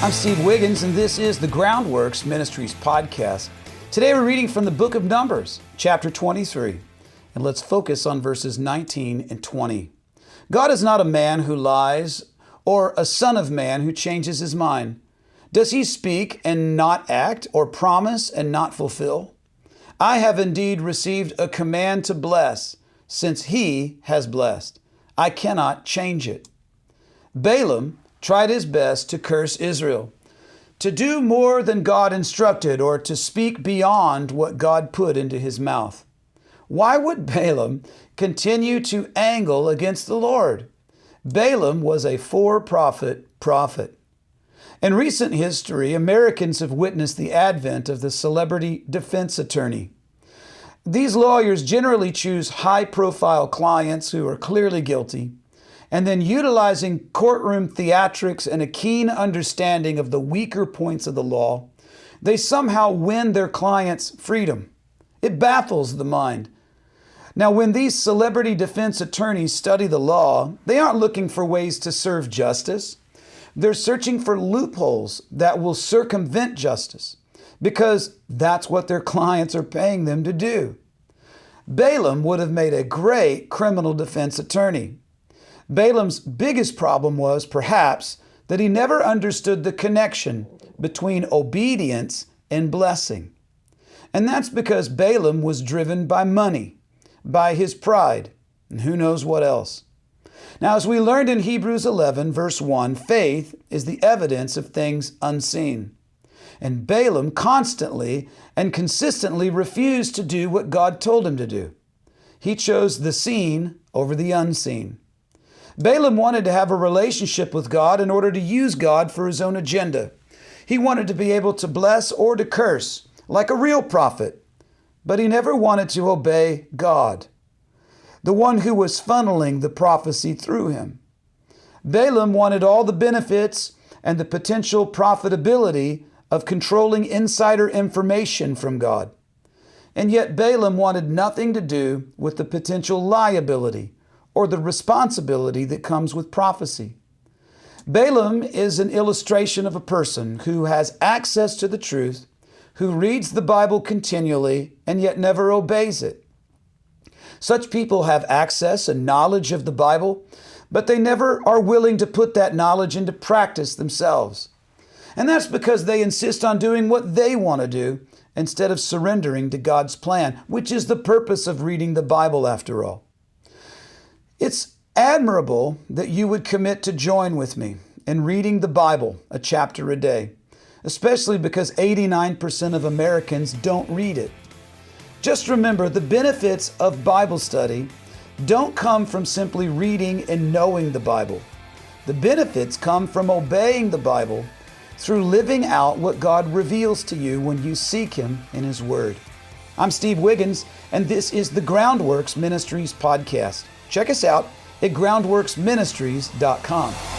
I'm Steve Wiggins, and this is the Groundworks Ministries podcast. Today we're reading from the book of Numbers, chapter 23, and let's focus on verses 19 and 20. God is not a man who lies, or a son of man who changes his mind. Does he speak and not act, or promise and not fulfill? I have indeed received a command to bless, since he has blessed. I cannot change it. Balaam tried his best to curse Israel, to do more than God instructed or to speak beyond what God put into his mouth. Why would Balaam continue to angle against the Lord? Balaam was a for-profit prophet. In recent history, Americans have witnessed the advent of the celebrity defense attorney. These lawyers generally choose high-profile clients who are clearly guilty, and then utilizing courtroom theatrics and a keen understanding of the weaker points of the law, they somehow win their clients' freedom. It baffles the mind. Now, when these celebrity defense attorneys study the law, they aren't looking for ways to serve justice. They're searching for loopholes that will circumvent justice, because that's what their clients are paying them to do. Balaam would have made a great criminal defense attorney. Balaam's biggest problem was, perhaps, that he never understood the connection between obedience and blessing. And that's because Balaam was driven by money, by his pride, and who knows what else. Now, as we learned in Hebrews 11, verse 1, faith is the evidence of things unseen. And Balaam constantly and consistently refused to do what God told him to do. He chose the seen over the unseen. Balaam wanted to have a relationship with God in order to use God for his own agenda. He wanted to be able to bless or to curse, like a real prophet, but he never wanted to obey God, the one who was funneling the prophecy through him. Balaam wanted all the benefits and the potential profitability of controlling insider information from God. And yet Balaam wanted nothing to do with the potential liability or the responsibility that comes with prophecy. Balaam is an illustration of a person who has access to the truth, who reads the Bible continually and yet never obeys it. Such people have access and knowledge of the Bible, but they never are willing to put that knowledge into practice themselves. And that's because they insist on doing what they want to do instead of surrendering to God's plan, which is the purpose of reading the Bible after all. It's admirable that you would commit to join with me in reading the Bible a chapter a day, especially because 89% of Americans don't read it. Just remember, the benefits of Bible study don't come from simply reading and knowing the Bible. The benefits come from obeying the Bible through living out what God reveals to you when you seek Him in His Word. I'm Steve Wiggins, and this is the Groundworks Ministries podcast. Check us out at groundworksministries.com.